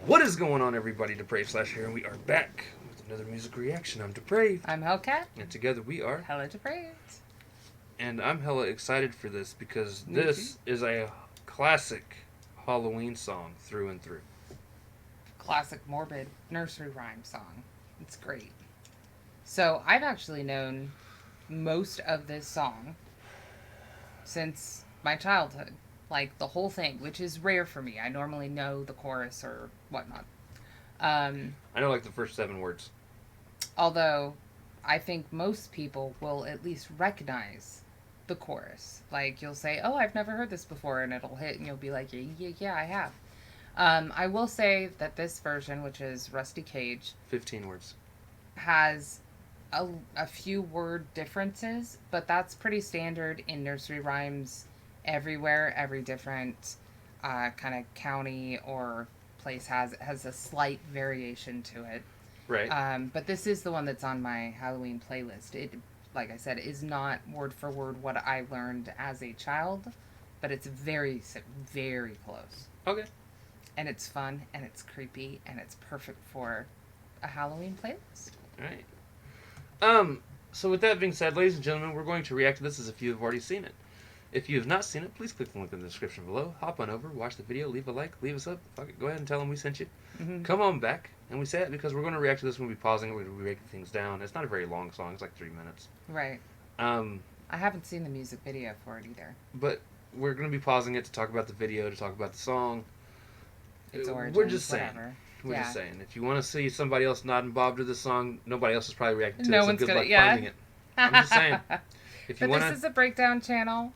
What is going on, everybody? Depraved / here, and we are back with another music reaction. I'm Depraved. I'm Hellcat. And together we are HellaDepraved. And I'm hella excited for this because Me this is a classic Halloween song through and through. Classic morbid nursery rhyme song. It's great. So I've actually known most of this song since my childhood. Like the whole thing, which is rare for me. I normally know the chorus or whatnot. I know like the first 7 words. Although I think most people will at least recognize the chorus. Like you'll say, "Oh, I've never heard this before," and it'll hit, and you'll be like, "Yeah, I have." I will say that this version, which is Rusty Cage, 15 words, has a few word differences, but that's pretty standard in nursery rhymes everywhere. Every different kind of county or place has a slight variation to it. Right. But this is the one that's on my Halloween playlist. It, like I said, is not word for word what I learned as a child, but it's very, very close. Okay. And it's fun, and it's creepy, and it's perfect for a Halloween playlist. All right. So with that being said, ladies and gentlemen, we're going to react to this as if you have already seen it. If you have not seen it, please click the link in the description below. Hop on over, watch the video, leave a like, leave us up. Fuck it, go ahead and tell them we sent you. Mm-hmm. Come on back. And we say it because we're going to react to this when we're pausing it, we're going to be breaking things down. It's not a very long song, it's like 3 minutes. Right. I haven't seen the music video for it either. But we're going to be pausing it to talk about the video, to talk about the song. Its origins, we're just saying. whatever. We're just saying. If you want to see somebody else nodding bob to this song, nobody else is probably reacting to it. No So one's good gonna, luck yeah. finding it. I'm just saying. If you But wanna... this is a breakdown channel.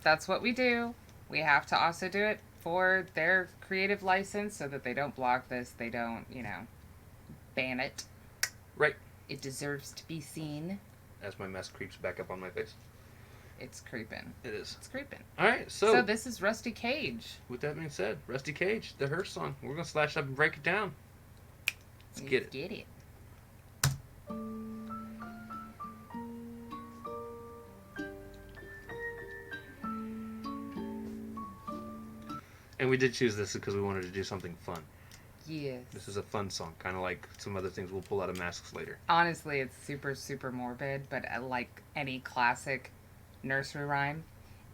That's what we do. We have to also do it for their creative license so that they don't block this. They don't, ban it. Right. It deserves to be seen. As my mess creeps back up on my face. It's creeping. It is. It's creeping. All right, So this is Rusty Cage. With that being said, Rusty Cage, the Hearse Song. We're going to slash up and break it down. Let's get it. Get it. And we did choose this because we wanted to do something fun. Yes. This is a fun song, kind of like some other things we'll pull out of masks later. Honestly, it's super, super morbid, but like any classic nursery rhyme,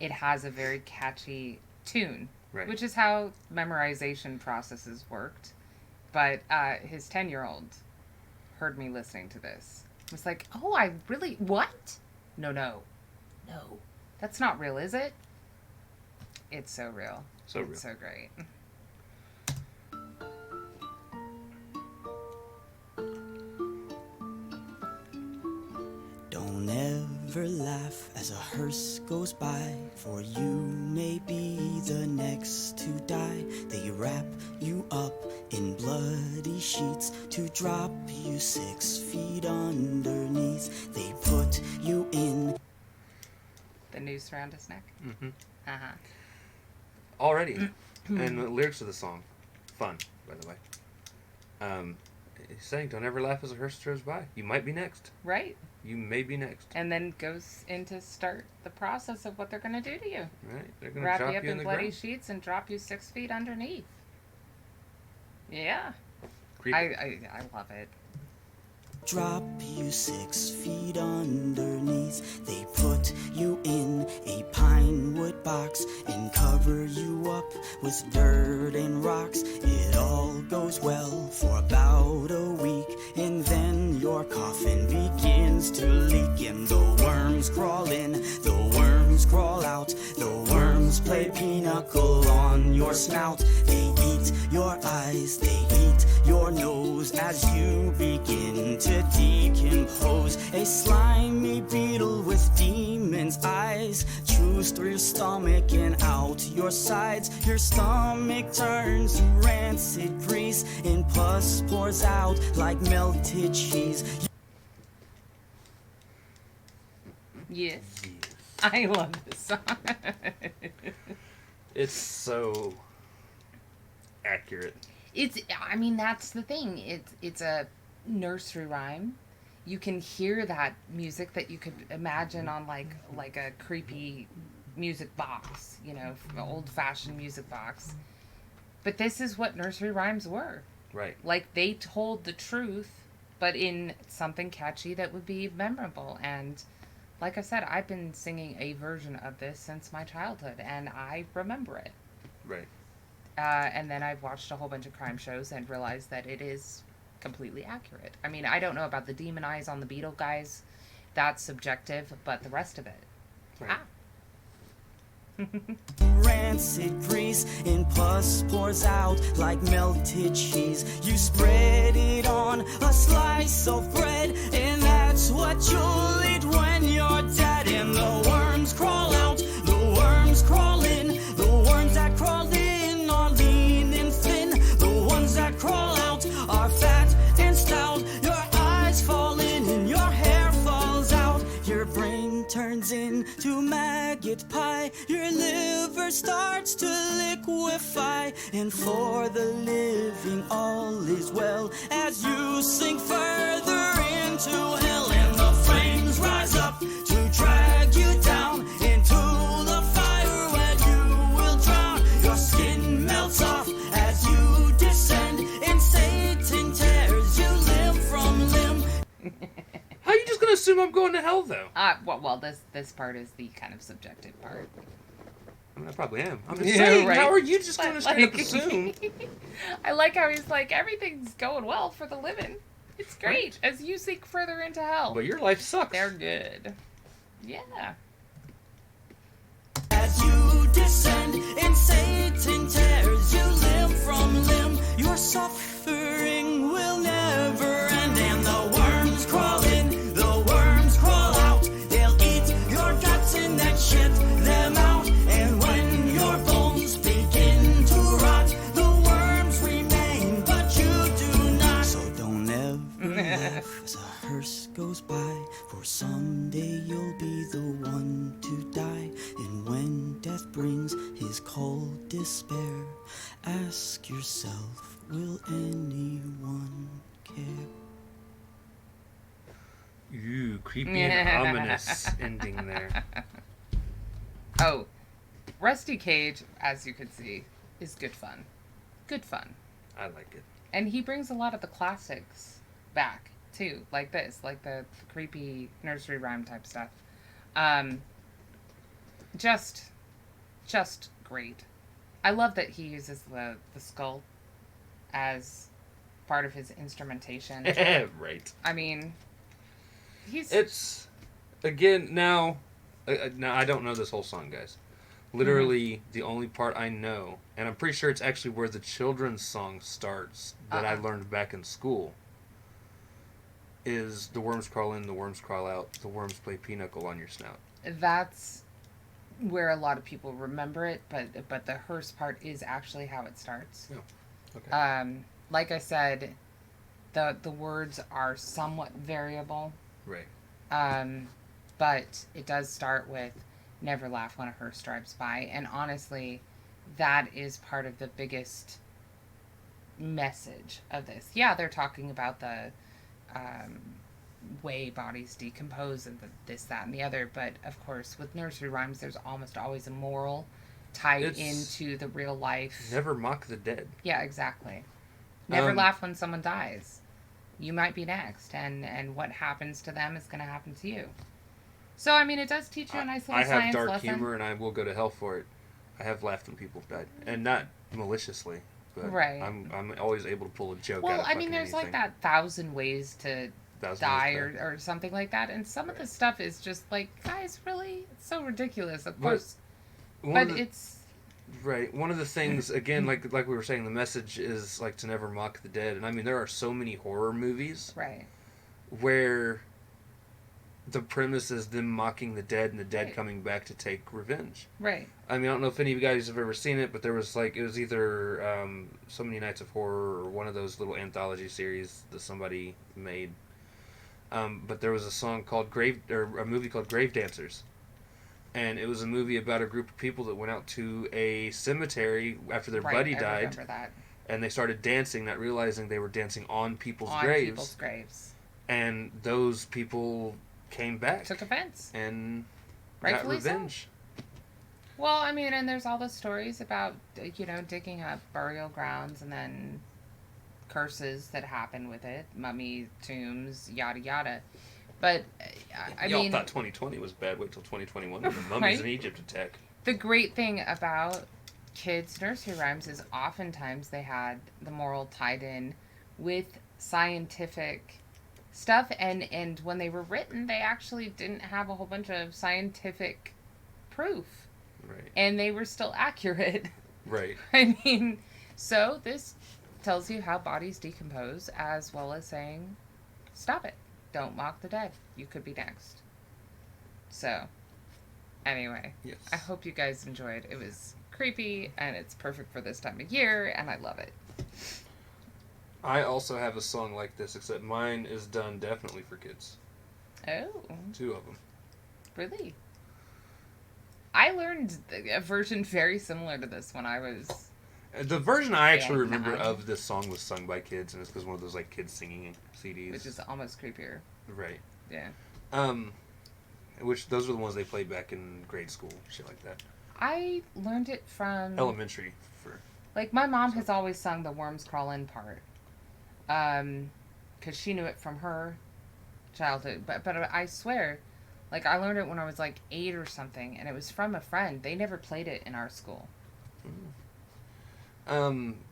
it has a very catchy tune, Right. which is how memorization processes worked. But his 10-year-old heard me listening to this. Was like, "Oh, I really, what? No. That's not real, is it?" It's so real. So real. It's so great. Don't ever laugh as a hearse goes by, for you may be the next to die. They wrap you up in bloody sheets to drop you 6 feet underneath. They put you in The noose around his neck. Mm-hmm. Uh-huh. Already. And the lyrics of the song, fun, by the way. He's saying, don't ever laugh as a hearse drives by. You might be next. Right. You may be next. And then goes into start the process of what they're going to do to you. Right? They're going to Wrap drop you up you in in the bloody ground. sheets and drop you 6 feet underneath. Yeah. Creepy. I love it. drop you 6 feet underneath. They put you in a pine wood box and cover you up with dirt and rocks. It all goes well for about a week, and then your coffin begins to leak, and the worms crawl in, the worms crawl out, the worms play pinochle on your snout. They eat your eyes, they eat your nose as you begin to decompose. A slimy beetle with demon's eyes chews through your stomach and out your sides. Your stomach turns to rancid grease, and pus pours out like melted cheese. Yes. I love this song. It's so accurate. I mean, that's the thing. It's a nursery rhyme, you can hear that music that you could imagine on like a creepy music box, old fashioned music box. But this is what nursery rhymes were. Right. Like, they told the truth, but in something catchy that would be memorable. And like I said, I've been singing a version of this since my childhood, and I remember it. Right. And then I've watched a whole bunch of crime shows and realized that it is completely accurate. I mean, I don't know about the demon eyes on the Beetle guys. That's subjective, but the rest of it. Right. Rancid grease and pus pours out like melted cheese. You spread it on a slice of bread, and that's what you'll eat when you're dead. And the worms crawl out, the worms crawl in. The worms that crawl in are lean and thin. The ones that crawl out are fat and stout. Your eyes fall in and your hair falls out. Your brain turns into maggot pie. Your liver starts to liquefy. And for the living all is well as you sink further into hell. And the flames rise up to drag you down into the fire where you will drown. Your skin melts off as you descend, and Satan tears you limb from limb. How are you just gonna assume I'm going to hell, though? Well, this part is the kind of subjective part. I mean, I probably am. I'm just Yeah, saying, right. how are you just gonna But, straight up like- assume? I like how he's like, everything's going well for the living. It's great as you sink further into hell. But your life sucks. They're good. Yeah. As you descend, and Satan tears you limb from limb, your suffering will never end. And the worms crawl in, the worms crawl out. They'll eat your guts and then shit them out. And when your bones begin to rot, the worms remain, but you do not. So don't ever laugh as a hearse goes by, for someday you'll be the one to die. And when death brings his cold despair, ask yourself, will anyone care? Ooh, creepy and ominous ending there. Oh, Rusty Cage, as you can see, is good fun. Good fun. I like it. And he brings a lot of the classics back, too. Like this, like the creepy nursery rhyme type stuff. Just great. I love that he uses the skull as part of his instrumentation. Right. I mean, he's... It's, again, now I don't know this whole song, guys. Literally, the only part I know, and I'm pretty sure it's actually where the children's song starts that I learned back in school, is the worms crawl in, the worms crawl out, the worms play pinochle on your snout. That's where a lot of people remember it, but the hearse part is actually how it starts. Oh, okay. Like I said, the words are somewhat variable. Right. But it does start with "Never laugh when a hearse drives by," and honestly, that is part of the biggest message of this. Yeah, they're talking about the way bodies decompose and this, that, and the other, but of course, with nursery rhymes, there's almost always a moral tied into the real life. Never mock the dead. Yeah, exactly. Never laugh when someone dies. You might be next, and what happens to them is going to happen to you. So, I mean, it does teach you a nice little I science have dark lesson. humor, and I will go to hell for it. I have laughed when people have died, and not maliciously, but Right. I'm always able to pull a joke out Well, of I mean, there's anything. like that 1,000 ways to 1,000 die ways to or something like that, and some of the Right. stuff is just like, guys, really? It's so ridiculous, of What- course. One But of the- it's... Right. One of the things, again, like we were saying, the message is like to never mock the dead. And I mean, there are so many horror movies Right. where the premise is them mocking the dead and the dead Right. coming back to take revenge. Right. I mean, I don't know if any of you guys have ever seen it, but there was like, it was either So Many Nights of Horror or one of those little anthology series that somebody made. But there was a song called a movie called Grave Dancers. And it was a movie about a group of people that went out to a cemetery after their Right, buddy I died. remember that. and they started dancing, not realizing they were dancing on people's On graves. people's graves. And those people came back. Took offense. And Rightfully got revenge. So. Well, I mean, and there's all the stories about, digging up burial grounds and then curses that happen with it. Mummy tombs, yada yada. But, Y'all thought 2020 was bad. Wait till 2021 when the mummies Right? in Egypt attack. The great thing about kids' nursery rhymes is oftentimes they had the moral tied in with scientific stuff, and when they were written, they actually didn't have a whole bunch of scientific proof. Right. And they were still accurate. Right. I mean, so this tells you how bodies decompose, as well as saying, stop it. Don't mock the dead. You could be next. So, anyway, Yes. I hope you guys enjoyed. It was creepy, and it's perfect for this time of year, and I love it. I also have a song like this, except mine is done definitely for kids. Oh. 2 of them. Really? I learned a version very similar to this when I was... The version I actually Yeah, remember 9. of this song was sung by kids, and it's because one of those like kids singing CDs. Which is almost creepier. Right. Yeah. Which those are the ones they played back in grade school, shit like that. I learned it from... Elementary for... Like, my mom has always sung the worms crawl in part. Because she knew it from her childhood. But I swear, like, I learned it when I was like 8 or something, and it was from a friend. They never played it in our school.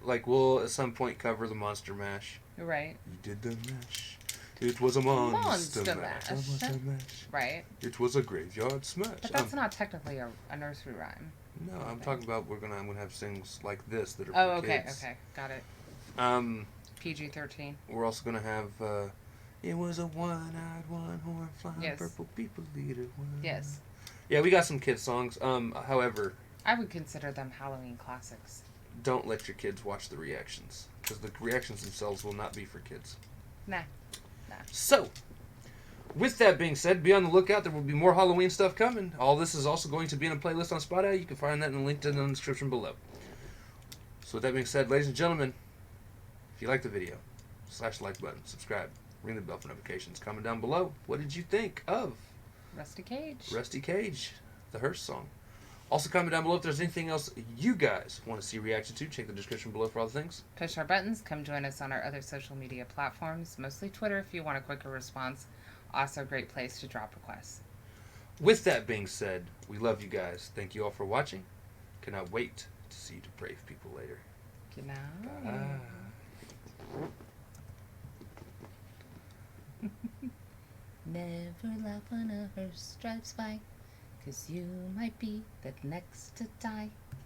Like, we'll at some point cover the Monster Mash. Right. You did the mash. It was a monster Monster mash. mash. A monster mash. Right. It was a graveyard smash. But that's not technically a nursery rhyme. No, I'm talking about I'm gonna have things like this that are Oh, for okay, kids. okay. Got it. PG-13. We're also gonna have it was a one-eyed, one-horn flying Yes. purple people leader. Yes. Yeah, we got some kids songs. However, I would consider them Halloween classics. don't let your kids watch the reactions, because the reactions themselves will not be for kids. Nah. So, with that being said, be on the lookout. There will be more Halloween stuff coming. All this is also going to be in a playlist on Spotify. You can find that in the link in the description below. So with that being said, ladies and gentlemen, if you like the video, slash the like button, subscribe, ring the bell for notifications. Comment down below. What did you think of Rusty Cage. Rusty Cage, the Hearse Song? Also comment down below if there's anything else you guys want to see reaction to. Check the description below for all the things. Push our buttons. Come join us on our other social media platforms, mostly Twitter if you want a quicker response. Also a great place to drop requests. With that being said, we love you guys. Thank you all for watching. Cannot wait to see you depraved people later. Good night. Bye. Never laugh when a hearse drives by, 'cause you might be the next to die.